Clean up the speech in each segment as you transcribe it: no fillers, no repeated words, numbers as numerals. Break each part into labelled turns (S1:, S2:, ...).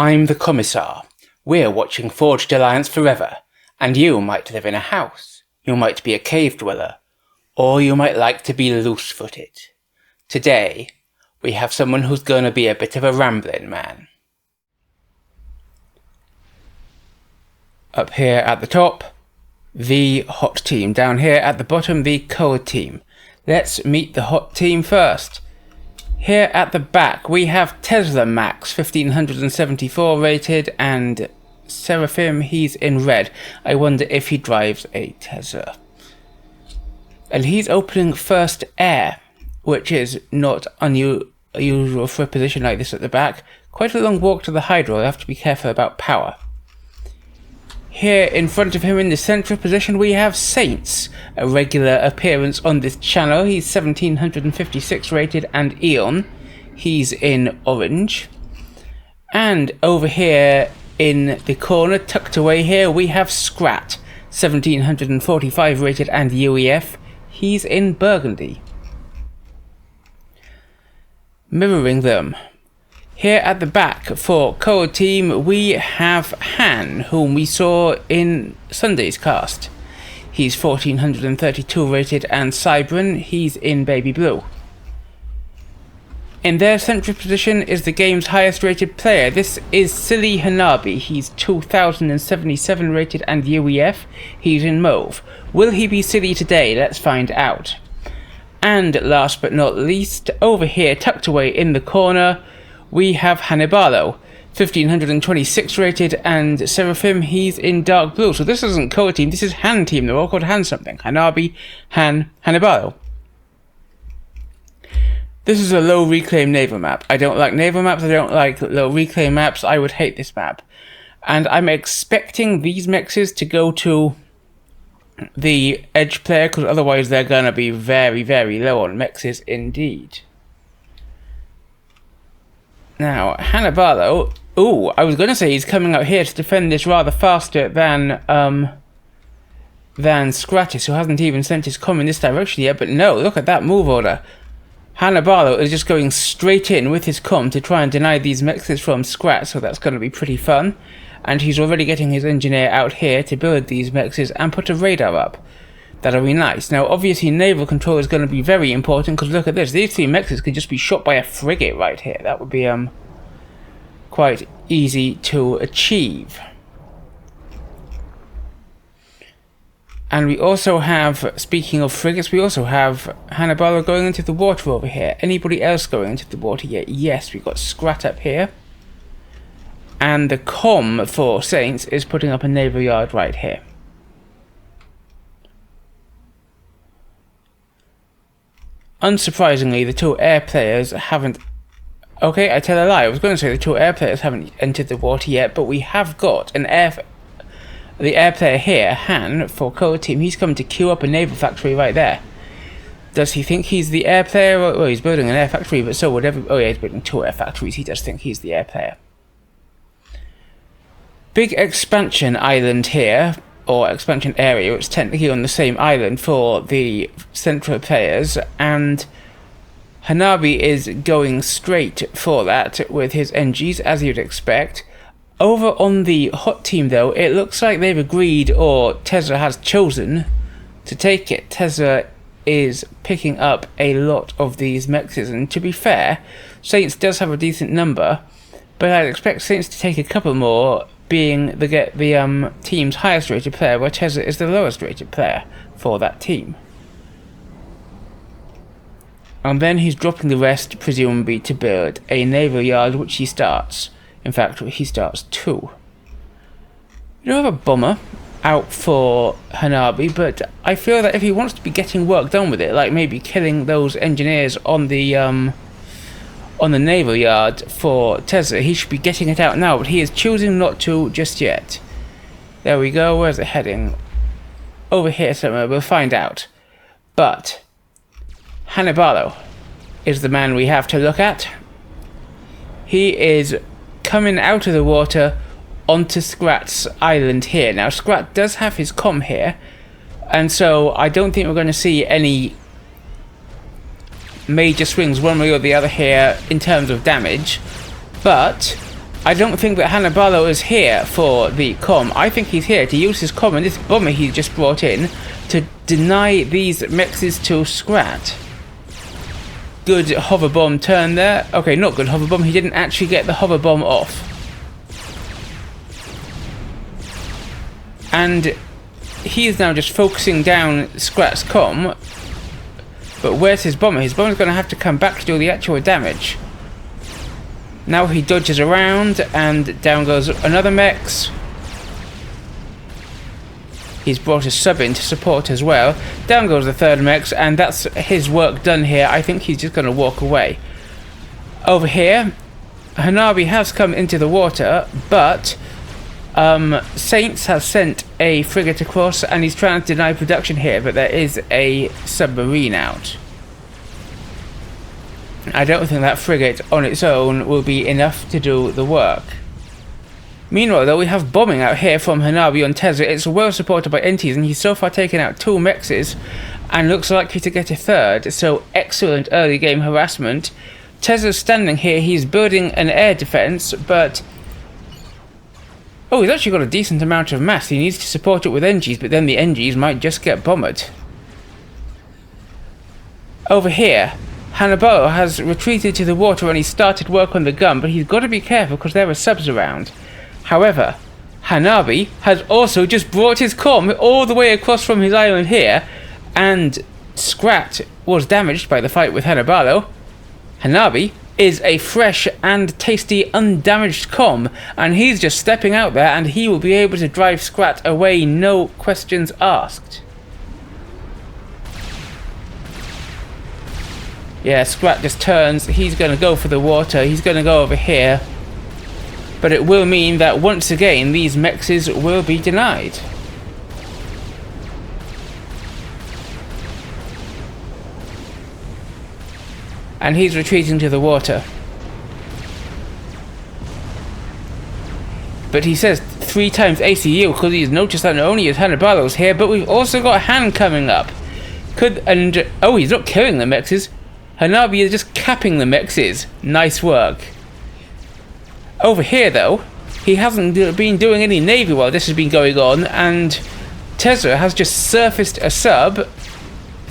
S1: I'm the Commissar. We're watching Forged Alliance forever, and you might live in a house, you might be a cave dweller, or you might like to be loose-footed. Today, we have someone who's gonna be a bit of a rambling man. Up here at the top, the hot team. Down here at the bottom, the cold team. Let's meet the hot team first. Here at the back, we have TeslaMax, 1574 rated, and Seraphim, he's in red. I wonder if he drives a Tesla. And he's opening first air, which is not unusual for a position like this at the back. Quite a long walk to the hydro, I have to be careful about power. Here in front of him in the central position we have Sainse, a regular appearance on this channel. He's 1756 rated and Eon. He's in orange. And over here in the corner, tucked away here, we have Skrat, 1745 rated and UEF. He's in burgundy. Mirroring them, here at the back for cold team we have Hann, whom we saw in Sunday's cast. He's 1432 rated and Cybran, he's in baby blue. In their central position is the game's highest rated player. This is Silly Hannibalo. He's 2077 rated and UEF. He's in mauve. Will he be silly today? Let's find out. And last but not least, over here tucked away in the corner, we have Hannibalo, 1526 rated and Seraphim, he's in dark blue. So this isn't cold team, this is Hann team. They're all called Hann something. Hanabi, Hann, Hannibalo. This is a low reclaim naval map. I don't like naval maps, I don't like low reclaim maps. I would hate this map. And I'm expecting these mexes to go to the edge player, because otherwise they're going to be very, very low on mexes indeed. Now, Hannibalo, I was going to say he's coming out here to defend this rather faster than Skrat, who hasn't even sent his comm in this direction yet, but no, look at that move order. Hannibalo is just going straight in with his comm to try and deny these mexes from Skrat, so that's going to be pretty fun. And he's already getting his engineer out here to build these mexes and put a radar up. That'll be nice. Now, obviously, naval control is going to be very important, because look at this. These three mexes could just be shot by a frigate right here. That would be quite easy to achieve. And we also have, speaking of frigates, we also have Hannibalo going into the water over here. Anybody else going into the water yet? Yes, we've got Skrat up here. And the comm for Sainse is putting up a naval yard right here. Unsurprisingly, the two air players haven't... Okay, I tell a lie. I was going to say the two air players haven't entered the water yet, but we have got the air player here, Hann, for cold team. He's come to queue up a naval factory right there. Does he think he's the air player? Well, he's building an air factory, but so would oh yeah, he's building two air factories. He does think he's the air player. Big expansion island here, or expansion area. It's technically on the same island for the central players, and Hanabi is going straight for that with his NGs, as you'd expect. Over on the hot team, though, it looks like they've agreed, or Tesla has chosen, to take it. Tesla is picking up a lot of these mexes, and to be fair, Sainse does have a decent number, but I'd expect Sainse to take a couple more, being the team's highest rated player, where Tesla is the lowest rated player for that team. And then he's dropping the rest, presumably, to build a naval yard, which he starts. In fact, he starts two. We don't have a bomber out for Hanabi, but I feel that if he wants to be getting work done with it, like maybe killing those engineers on the naval yard for Tesla, he should be getting it out now, but he is choosing not to just yet. There we go. Where's it heading? Over here somewhere. We'll find out. But Hannibalo is the man we have to look at. He is coming out of the water onto Skrat's island here. Now, Skrat does have his comm here, and so I don't think we're going to see any major swings one way or the other here in terms of damage, but I don't think that Hannibalo is here for the comm. I think he's here to use his comm and this bomber he's just brought in to deny these mexes to Skrat. Good hover bomb turn there. Okay, not good hover bomb. He didn't actually get the hover bomb off. And he is now just focusing down Skrat's comm. But where's his bomber? His bomber's going to have to come back to do the actual damage. Now he dodges around, and down goes another Mex. He's brought a sub in to support as well. Down goes the third Mex, and that's his work done here. I think he's just going to walk away. Over here, Hannibalo has come into the water, but Sainse has sent a frigate across, and he's trying to deny production here, but there is a submarine out. I don't think that frigate on its own will be enough to do the work. Meanwhile, though, we have bombing out here from Hannibalo on Tesla. It's well supported by NTs, and he's so far taken out 2 Mexes and looks likely to get a third, so excellent early game harassment. Tesla's standing here, he's building an air defense, but oh, he's actually got a decent amount of mass. He needs to support it with NGs, but then the NGs might just get bombed. Over here, Hannibalo has retreated to the water and he started work on the gun, but he's got to be careful because there are subs around. However, Hannibalo has also just brought his comm all the way across from his island here, and Skrat was damaged by the fight with Hannibalo. Hannibalo is a fresh and tasty undamaged comm, and he's just stepping out there, and he will be able to drive Skrat away, no questions asked. Yeah, Skrat just turns, he's going to go for the water, he's going to go over here. But it will mean that once again these Mexes will be denied. And he's retreating to the water. But he says 3 times ACU because he's noticed that not only is Hannibalo's here, but we've also got Hann coming up. Oh, he's not killing the Mexes. Hannibalo is just capping the Mexes. Nice work. Over here, though, he hasn't been doing any navy while this has been going on, and Tesla has just surfaced a sub,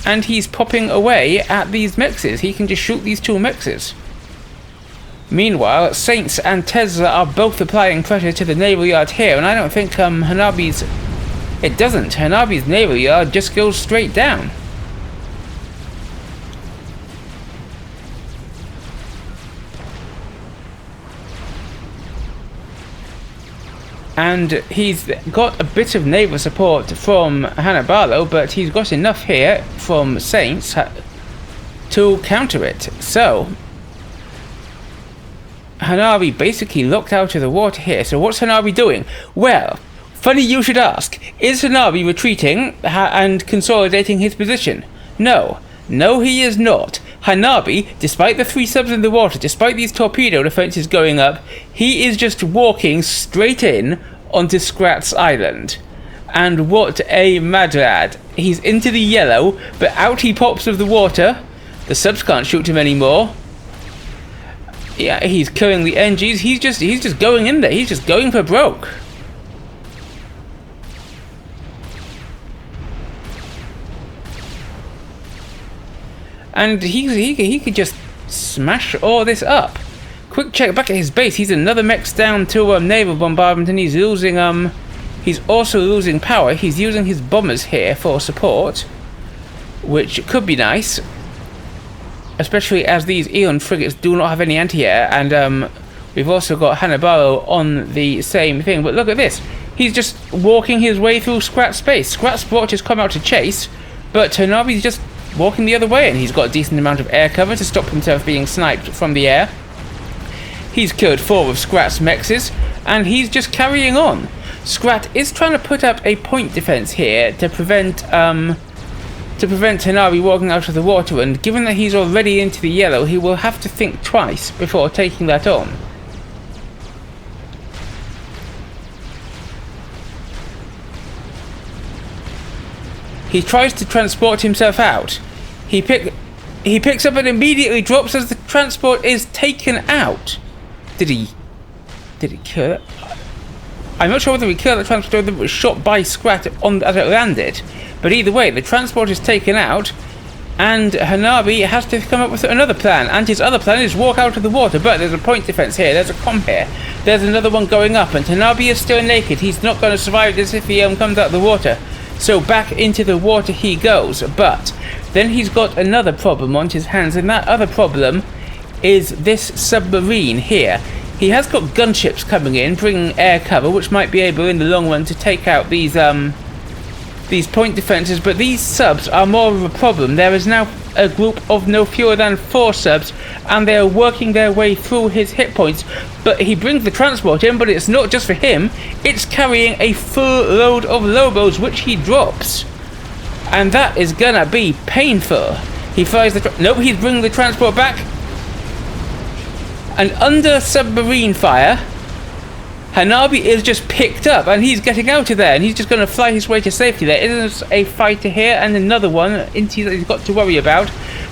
S1: and he's popping away at these Mexes. He can just shoot these 2 Mexes. Meanwhile, Sainse and Tesla are both applying pressure to the naval yard here, and I don't think Hannibalo's... It doesn't. Hannibalo's naval yard just goes straight down. And he's got a bit of naval support from Hannibalo, but he's got enough here from Sainse to counter it. So, Hannibalo basically locked out of the water here. So what's Hannibalo doing? Well, funny you should ask. Is Hannibalo retreating and consolidating his position? No. No, he is not. Hannibalo, despite the 3 subs in the water, despite these torpedo defenses going up, he is just walking straight in onto Skrat's island. And what a mad lad. He's into the yellow, but out he pops of the water. The subs can't shoot him anymore. Yeah, he's killing the NGs. He's just going in there. He's just going for broke. And he could just smash all this up. Quick check back at his base. He's another Mex down to naval bombardment, and he's losing he's also losing power. He's using his bombers here for support, which could be nice, especially as these Eon frigates do not have any anti-air, and we've also got Hannibalo on the same thing. But look at this. He's just walking his way through Skrat's space. Skrat's brought his come out to chase, but Hannibalo's just walking the other way, and he's got a decent amount of air cover to stop himself being sniped from the air. He's killed 4 of Skrat's Mexes, and he's just carrying on. Skrat is trying to put up a point defense here to prevent Hannibalo walking out of the water, and given that he's already into the yellow, he will have to think twice before taking that on. He tries to transport himself out. He picks up and immediately drops as the transport is taken out. Did he Did it kill it? I'm not sure whether he killed the transport or whether it was shot by Skrat as it landed. But either way, the transport is taken out, and Hannibalo has to come up with another plan. And his other plan is walk out of the water. But there's a point defense here, there's a comm here, there's another one going up, and Hannibalo is still naked. He's not going to survive this if he comes out of the water. So back into the water he goes. But then he's got another problem on his hands, and that other problem is this submarine here. He has got gunships coming in, bringing air cover, which might be able in the long run to take out these point defenses, but these subs are more of a problem. There is now a group of no fewer than 4 subs, and they are working their way through his hit points. But he brings the transport in, but it's not just for him, it's carrying a full load of Lobos, which he drops. And that is gonna be painful. He fires the nope, he's bringing the transport back. And under submarine fire, Hannibalo is just picked up, and he's getting out of there, and he's just going to fly his way to safety. There is a fighter here, and another one that he's got to worry about.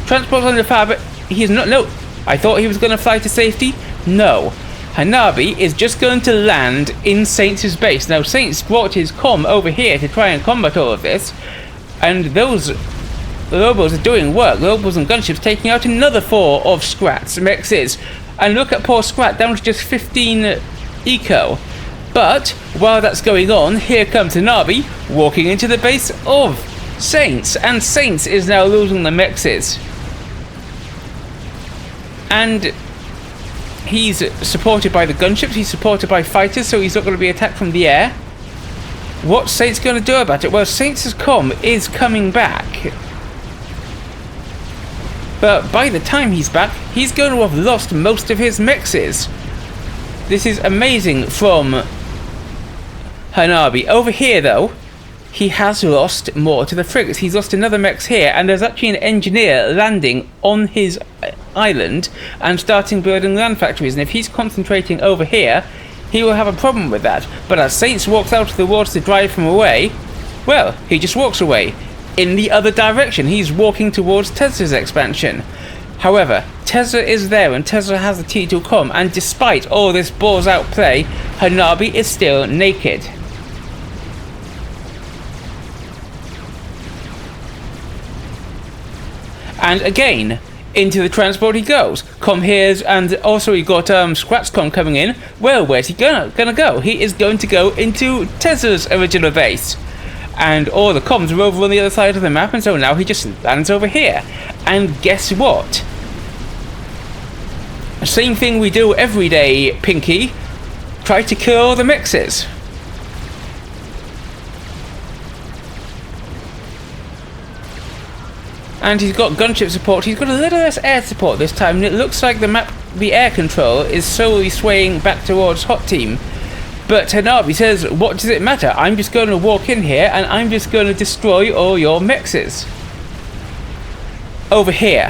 S1: Transport's under fire, but he's not. No, I thought he was going to fly to safety. No, Hannibalo is just going to land in Sainse's base. Now, Sainse brought his comm over here to try and combat all of this, and those Lobos are doing work. Lobos and gunships taking out another 4 of Skrat's mexes. And look at poor Skrat, down to just 15 eco. But while that's going on, here comes Hannibalo walking into the base of Sainse, and Sainse is now losing the mexes. And he's supported by the gunships, he's supported by fighters, so he's not going to be attacked from the air. What's Sainse going to do about it? Well, Sainse's comm is coming back. But by the time he's back, he's going to have lost most of his mexes. This is amazing from Hannibalo. Over here, though, he has lost more to the frigates. He's lost another mex here, and there's actually an engineer landing on his island and starting building land factories. And if he's concentrating over here, he will have a problem with that. But as Sainse walks out of the water to drive him away, well, he just walks away. In the other direction, he's walking towards Tesla's expansion. However, Tesla is there, and Tesla has the T2 comm, and despite all this balls out play, Hannibalo is still naked. And again, into the transport he goes. Comm here's, and also he got Skrat's comm coming in. Well, where's he gonna go? He is going to go into Tesla's original base. And all the comms are over on the other side of the map, and so now he just lands over here. And guess what? Same thing we do every day, Pinky. Try to kill all the mexes. And he's got gunship support. He's got a little less air support this time, and it looks like the air control is slowly swaying back towards Hot Team. But Hannibalo says, what does it matter? I'm just going to walk in here, and I'm just going to destroy all your mexes. Over here,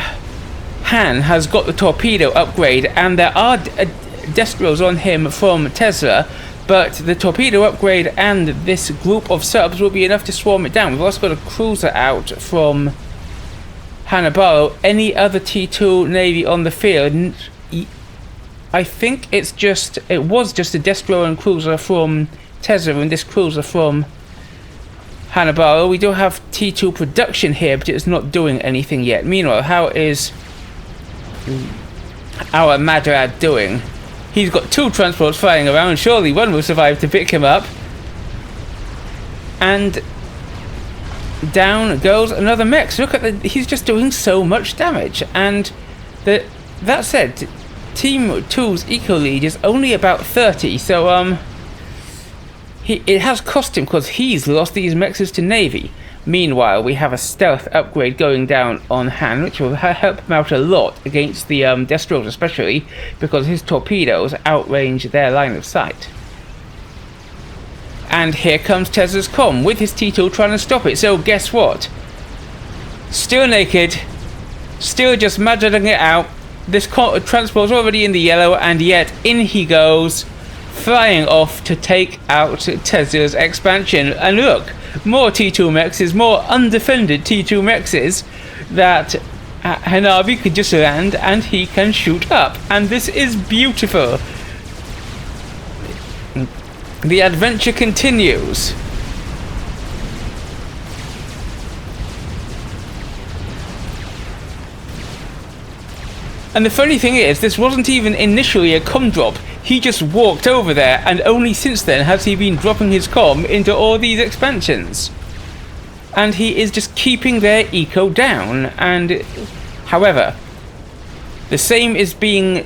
S1: Hann has got the torpedo upgrade, and there are Destros on him from Tesla, but the torpedo upgrade and this group of subs will be enough to swarm it down. We've also got a cruiser out from Hannibalo. Any other T2 Navy on the field? I think it was just a Destro and cruiser from Tesla and this cruiser from Hannibalo. We do have T2 production here, but it's not doing anything yet. Meanwhile, how is our Madrad doing? He's got 2 transports flying around. Surely one will survive to pick him up. And down goes another mech. Look at he's just doing so much damage. And that said, Team 2's eco lead is only about 30, so it has cost him because he's lost these mexes to Navy. Meanwhile, we have a stealth upgrade going down on Hann, which will help him out a lot against the Destros, especially because his torpedoes outrange their line of sight. And here comes Tesla's comm with his T2 trying to stop it. So guess what? Still naked, still just maddening it out. This transport's already in the yellow, and yet in he goes, flying off to take out Tesla's expansion. And look, more T2 mexes, more undefended T2 mexes that Hannibalo could just land and he can shoot up. And this is beautiful. The adventure continues. And the funny thing is, this wasn't even initially a comm drop. He just walked over there, and only since then has he been dropping his comm into all these expansions. And he is just keeping their eco down. And however, the same is being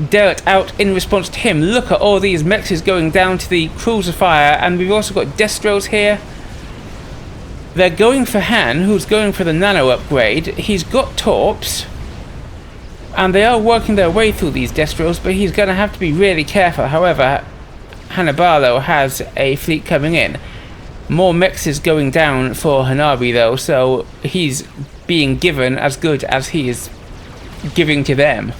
S1: dealt out in response to him. Look at all these mexes going down to the cruiser fire, and we've also got Destros here. They're going for Hann, who's going for the nano upgrade. He's got torps, and they are working their way through these Destros, but he's going to have to be really careful. However, Hannibalo has a fleet coming in. More mexes going down for Hannibalo though, so he's being given as good as he is giving to them.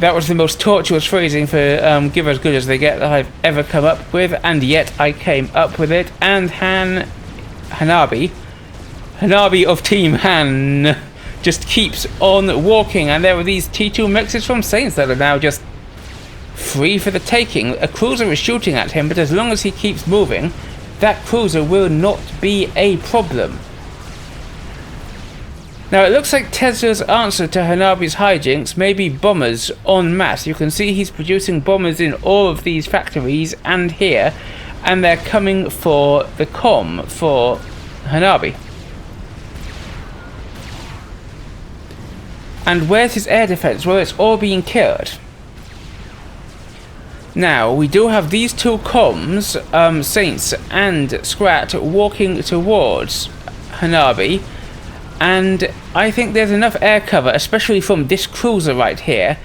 S1: That was the most tortuous phrasing for give as good as they get that I've ever come up with, and yet I came up with it. And Hannibalo of Team Hann just keeps on walking, and there are these T2 mexes from Sainse that are now just free for the taking. A cruiser is shooting at him, but as long as he keeps moving, that cruiser will not be a problem. Now it looks like Tesla's answer to Hannibalo's hijinks may be bombers en masse. You can see he's producing bombers in all of these factories and here, and they're coming for the comm for Hannibalo. And where's his air defense? Well, it's all being killed. Now, we do have these two comms, Sainse and Skrat, walking towards Hannibalo, and I think there's enough air cover, especially from this cruiser right here,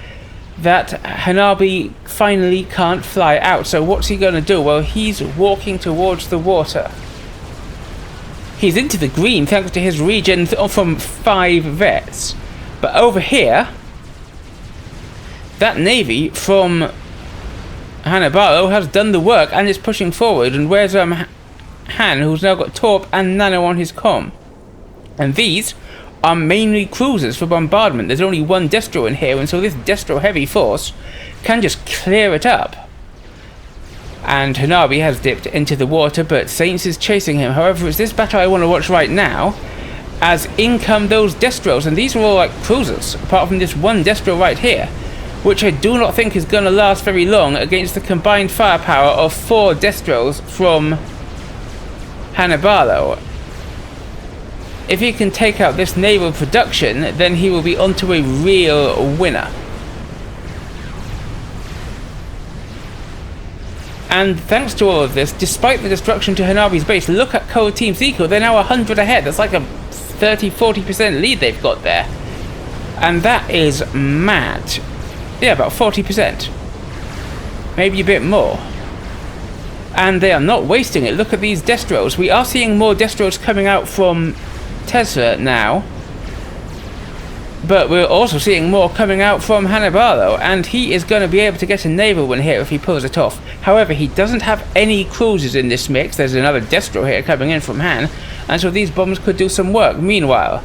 S1: that Hannibalo finally can't fly out. So what's he going to do? Well, he's walking towards the water. He's into the green thanks to his regen from 5 vets. But over here, that navy from Hannibalo has done the work and is pushing forward. And where's Hann, who's now got torp and nano on his comm? And these are mainly cruisers for bombardment. There's only one Destro in here, and so this Destro heavy force can just clear it up. And Hannibalo has dipped into the water, but Sainse is chasing him. However, it's this battle I want to watch right now, as in come those Destros, and these are all like cruisers, apart from this one Destro right here, which I do not think is going to last very long against the combined firepower of 4 Destros from Hannibalo. If he can take out this naval production, then he will be onto a real winner. And thanks to all of this, despite the destruction to Hannibalo's base, look at Cold Team's eco, they're now 100 ahead. That's like a 30-40% lead they've got there. And that is mad. Yeah, about 40%. Maybe a bit more. And they are not wasting it. Look at these Destros. We are seeing more Destros coming out from Tesla now, but we're also seeing more coming out from Hannibalo, and he is going to be able to get a naval win here if he pulls it off. However, he doesn't have any cruisers in this mix. There's another Destro here coming in from Hann, and so these bombs could do some work. Meanwhile,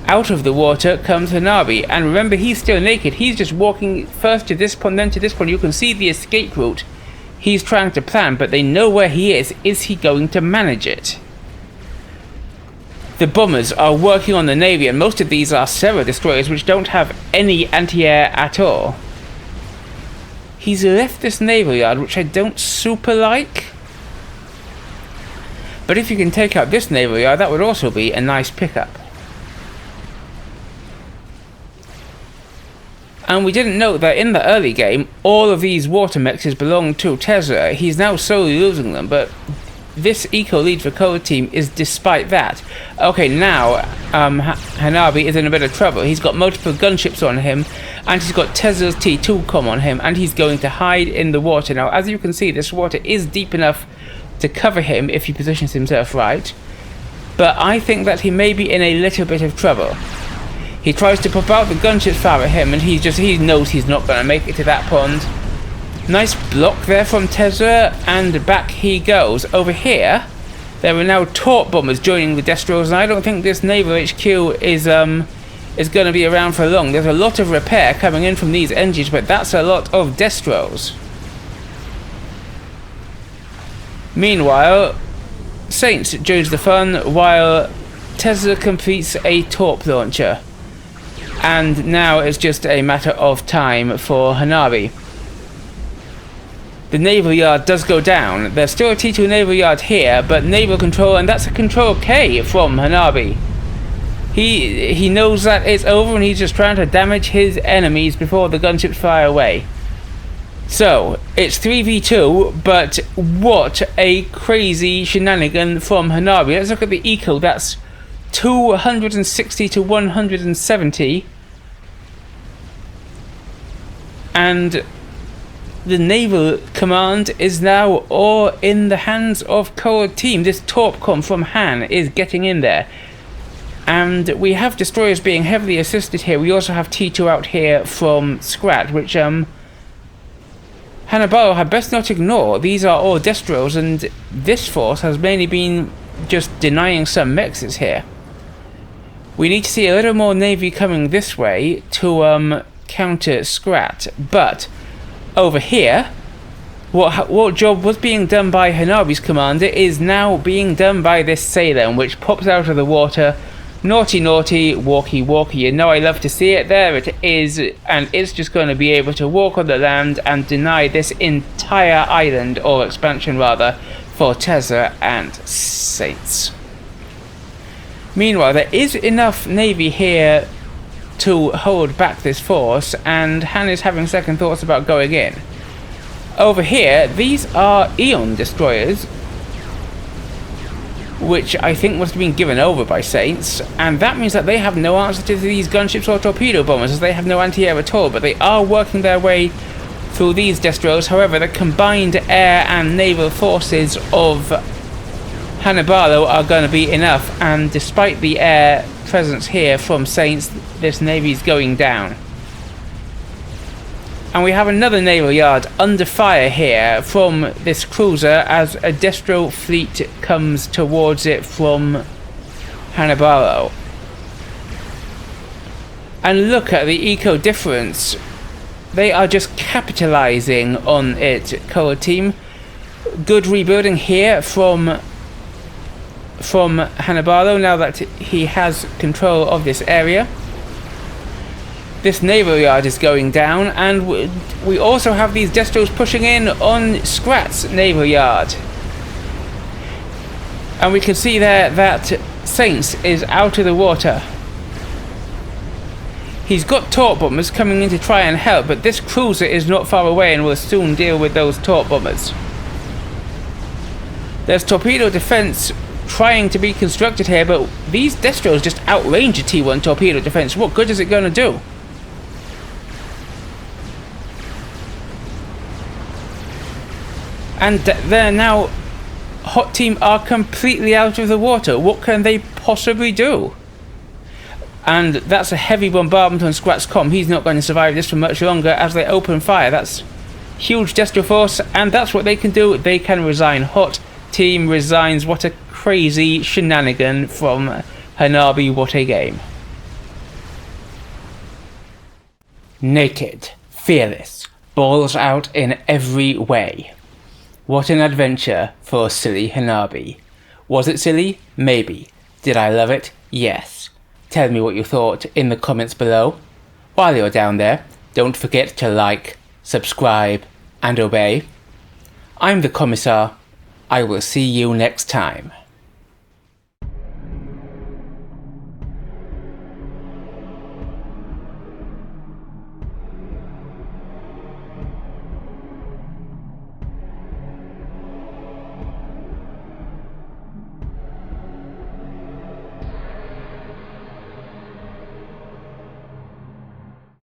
S1: out of the water comes Hannibalo, and remember, he's still naked. He's just walking first to this point, then to this point. You can see the escape route he's trying to plan, but they know where he is. Is he going to manage it? The bombers are working on the navy, and most of these are Serra destroyers, which don't have any anti-air at all. He's left this naval yard, which I don't super like. But if you can take out this naval yard, that would also be a nice pickup. And we didn't note that in the early game, all of these water mexes belonged to Tesla. He's now slowly losing them, but this eco lead for Cold Team is despite that. Okay, now Hannibalo is in a bit of trouble. He's got multiple gunships on him, and he's got Tesla's T2 comm on him, and he's going to hide in the water. Now, as you can see, this water is deep enough to cover him if he positions himself right, but I think that he may be in a little bit of trouble. He tries to pop out the gunships fire at him, and he knows he's not going to make it to that pond. Nice block there from Tesla, and back he goes. Over here, there are now torp bombers joining the Destros, and I don't think this naval HQ is going to be around for long. There's a lot of repair coming in from these engines, but that's a lot of Destros. Meanwhile, Sainse joins the fun while Tesla completes a torp launcher. And now it's just a matter of time for Hannibalo. The naval yard does go down. There's still a T2 naval yard here, but naval control, and that's a control K from Hannibalo. He knows that it's over and he's just trying to damage his enemies before the gunships fly away. So, it's 3v2, but what a crazy shenanigan from Hannibalo. Let's look at the eco. That's 260 to 170. And the naval command is now all in the hands of Core Team. This TorpCom from Hann is getting in there. And we have destroyers being heavily assisted here. We also have T2 out here from Skrat, which Hannibalo had best not ignore. These are all destroyers, and this force has mainly been just denying some mexes here. We need to see a little more navy coming this way to counter Skrat, but over here, what job was being done by Hannibalo's commander is now being done by this sailor, which pops out of the water. Naughty, naughty, walkie, walkie. You know I love to see it. There it is, and it's just going to be able to walk on the land and deny this entire island, or expansion rather, for Tesla and Sainse. Meanwhile, there is enough navy here to hold back this force, and Hann is having second thoughts about going in. Over here, these are Eon destroyers, which I think must have been given over by Sainse, and that means that they have no answer to these gunships or torpedo bombers, as they have no anti-air at all, but they are working their way through these destroyers. However, the combined air and naval forces of Hannibalo are going to be enough, and despite the air presence here from Sainse, this navy is going down. And we have another naval yard under fire here from this cruiser as a destro fleet comes towards it from Hannibalo. And look at the eco difference. They are just capitalizing on it, Core Team. Good rebuilding here from Hannibalo now that he has control of this area. This naval yard is going down, and we also have these destros pushing in on Skrat's naval yard. And we can see there that Sainse is out of the water. He's got torp bombers coming in to try and help, but this cruiser is not far away and will soon deal with those torp bombers. There's torpedo defense trying to be constructed here, but these destros just outrange a T1 torpedo defense. What good is it going to do? And they're now, Hot Team are completely out of the water. What can they possibly do? And that's a heavy bombardment on Skrat's comm. He's not going to survive this for much longer as they open fire. That's huge destro force, and that's what they can do. They can resign. Hot Team resigns. What a crazy shenanigan from Hannibalo. What a game. Naked, fearless, balls out in every way. What an adventure for silly Hannibalo. Was it silly? Maybe. Did I love it? Yes. Tell me what you thought in the comments below. While you're down there, don't forget to like, subscribe, and obey. I'm the Commissar. I will see you next time.